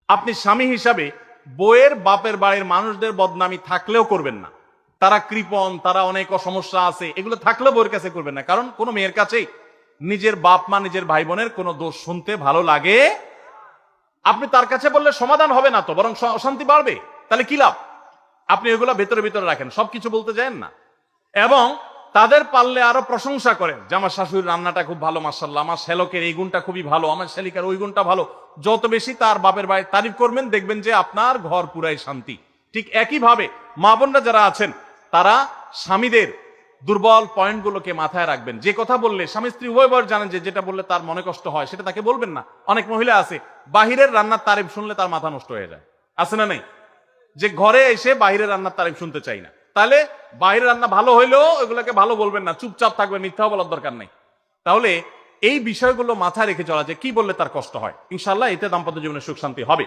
আপনি স্বামী হিসাবে বউয়ের বাপের বাড়ির মানুষদের বদনামি থাকলেও করবেন না। তারা কৃপণ, তারা অনেক সমস্যা আছে, এগুলো থাকলেও বউয়ের কাছে করবেন না। কারণ কোনো মেয়ের কাছেই নিজের বাপ মা, নিজের ভাই বোনের কোনো দোষ শুনতে ভালো লাগে। আপনি তার কাছে বললে সমাধান হবে না, তো বরং অশান্তি বাড়বে। তাহলে কি লাভ? আপনি এগুলো ভেতরে ভিতরে রাখেন, সবকিছু বলতে যান না। এবং তাদের পারলে আরো প্রশংসা করেন যে আমার শাশুড়ির রান্নাটা খুব ভালো, মাশাআল্লাহ, আমার শ্যালকের এই গুণটা খুবই ভালো, আমার শ্যালিকার ওই গুণটা ভালো। যত বেশি তার বাপের বাড়ির তারিফ করবেন, দেখবেন যে আপনার ঘর পুরাই শান্তি। ঠিক একইভাবে মা বোনরা যারা আছেন, তারা স্বামীদের দুর্বল পয়েন্টগুলোকে মাথায় রাখবেন। যে কথা বললে স্বামী স্ত্রী উভয় জানেন যে যেটা বললে তার মনে কষ্ট হয়, সেটা তাকে বলবেন না। অনেক মহিলা আছে বাহিরের রান্নার তারিফ শুনলে তার মাথা নষ্ট হয়ে যায়, আছে না নেই? যে ঘরে এসে বাইরের রান্নার তারিফ শুনতে চাই না। তাহলে বাইরের রান্না ভালো হইলেও এগুলোকে ভালো বলবেন না, চুপচাপ থাকবেন, মিথ্যা বলার দরকার নাই। তাহলে এই বিষয়গুলো মাথায় রেখে চলা, যে কি বললে তার কষ্ট হয়, ইনশাআল্লাহ এতে দাম্পত্য জীবনে সুখ শান্তি হবে।